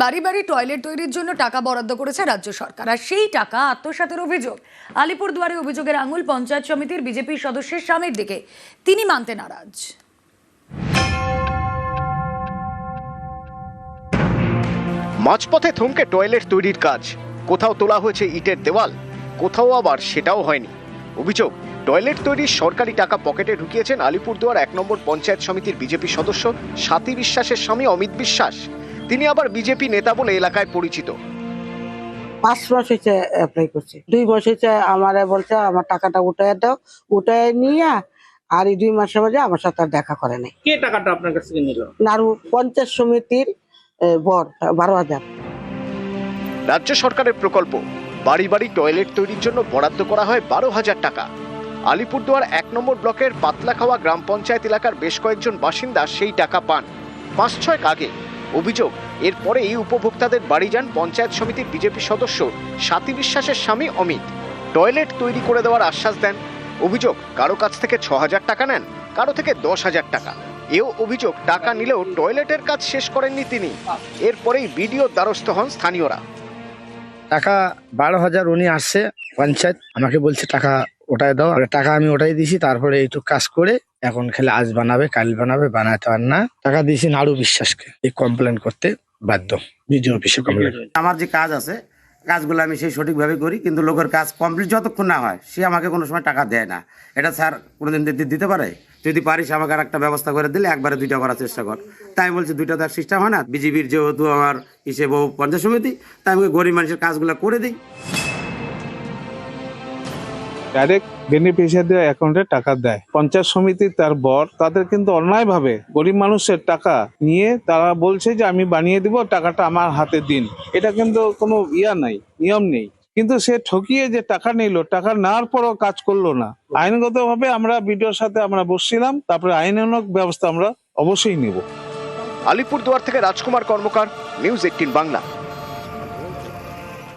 বাড়ি বাড়ি টয়লেট তৈরির জন্য টাকা বরাদ্দ করেছে রাজ্য সরকার, আর সেই টাকা আত্মসাতের অভিযোগ। আলিপুরদুয়ারে অভিযোগের আঙুল পঞ্চায়েত সমিতির বিজেপি সদস্যের স্বামীর দিকে, তিনি মানতে নারাজ। মাঝপথে থমকে টয়লেট তৈরির কাজ, কোথাও তোলা হয়েছে ইটের দেওয়াল, কোথাও আবার সেটাও হয়নি। অভিযোগ, টয়লেট তৈরির সরকারি টাকা পকেটে ঢুকিয়েছেন আলিপুরদুয়ার 1 নম্বর পঞ্চায়েত সমিতির বিজেপি সদস্য স্বাতী বিশ্বাসের স্বামী অমিত বিশ্বাস। তিনি আবার বিজেপি নেতা বলে এলাকায় পরিচিত। 5 মাস হয়েছে অ্যাপ্লাই করছি, 2 মাস হয়েছে আমারে বলছে আমার টাকাটা উঠায় দাও, উঠায় নিয়ে আর এই 2 মাসের মধ্যে আমার সাথে আর দেখা করে নাই। কে টাকাটা আপনার কাছ থেকে নিল? নারু পঞ্চায়েত সমিতির বর 12,000। রাজ্য সরকারের প্রকল্প বাড়ি বাড়ি টয়লেট তৈরির জন্য বরাদ্দ করা হয় 12,000 টাকা। আলিপুরদুয়ার 1 নম্বর ব্লকের পাতলাখাওয়া গ্রাম পঞ্চায়েত এলাকার বেশ কয়েকজন বাসিন্দা সেই টাকা পান 5-6 আগে। অভিযোগ, এরপরে এই উপভোক্তাদের বাড়ি যান পঞ্চায়েত সমিতির বিজেপি সদস্য স্বাতী বিশ্বাসের স্বামী অমিত। টয়লেট তৈরি করে দেওয়ার আশ্বাস দেন। অভিযোগ, কারো কাছ থেকে 6,000 টাকা নেন, কারো থেকে 10,000 টাকা। এও অভিযোগ, টাকা নিলেও টয়লেটের কাজ শেষ করেননি তিনি। এরপরেই বিডিওর দ্বারস্থ হন স্থানীয়রা। টাকা 12,000 উনি আসছে পঞ্চায়েত, আমাকে বলছে টাকা ওটাই দাও। টাকা আমি ওটাই দিছি, তারপরে এইটুক কাজ করে এখন খেলে আজ বানাবে কাল বানাবে, বানাতে পার না। টাকা দিয়েছি নাড়ু বিশ্বাসকে, এই কমপ্লেন করতে বাধ্য, বিডিও অফিসে কমপ্লেন। আমার যে কাজ আছে কাজগুলো আমি সেই সঠিকভাবে করি, কিন্তু লোকের কাজ কমপ্লিট যতক্ষণ না হয় সে আমাকে কোনো সময় টাকা দেয় না। এটা স্যার কোনোদিন দিতে পারে? যদি পারিস আমাকে আর একটা ব্যবস্থা করে দিলে একবারে 2টা করার চেষ্টা কর। তাই আমি বলছি 2টা তো সিস্টেম হয় না। বিজেপির যেহেতু আমার হিসেবে পঞ্চায়েত সমিতি, তাই আমি গরিব মানুষের কাজগুলো করে দিই। ডাইরেক্ট বেনিফিশিয়ারিদের অ্যাকাউন্টে টাকা দেয় পঞ্চায়েত সমিতি, তার বর। তাদের কিন্তু অন্যায়ভাবে গরিব মানুষের টাকা নিয়ে তারা বলছে যে আমি বানিয়ে দিব, টাকাটা আমার হাতে দিন। এটা কিন্তু কোনো নাই, নিয়ম নেই। কিন্তু সে ঠকিয়ে যে টাকা নিল, টাকা নেওয়ার পরও কাজ করলো না। আইনগতভাবে আমরা বিডিওর সাথে আমরা বসছিলাম, তারপরে আইনানুগ ব্যবস্থা আমরা অবশ্যই নেব। আলিপুরদুয়ার থেকে রাজকুমার কর্মকার, নিউজ 18 বাংলা।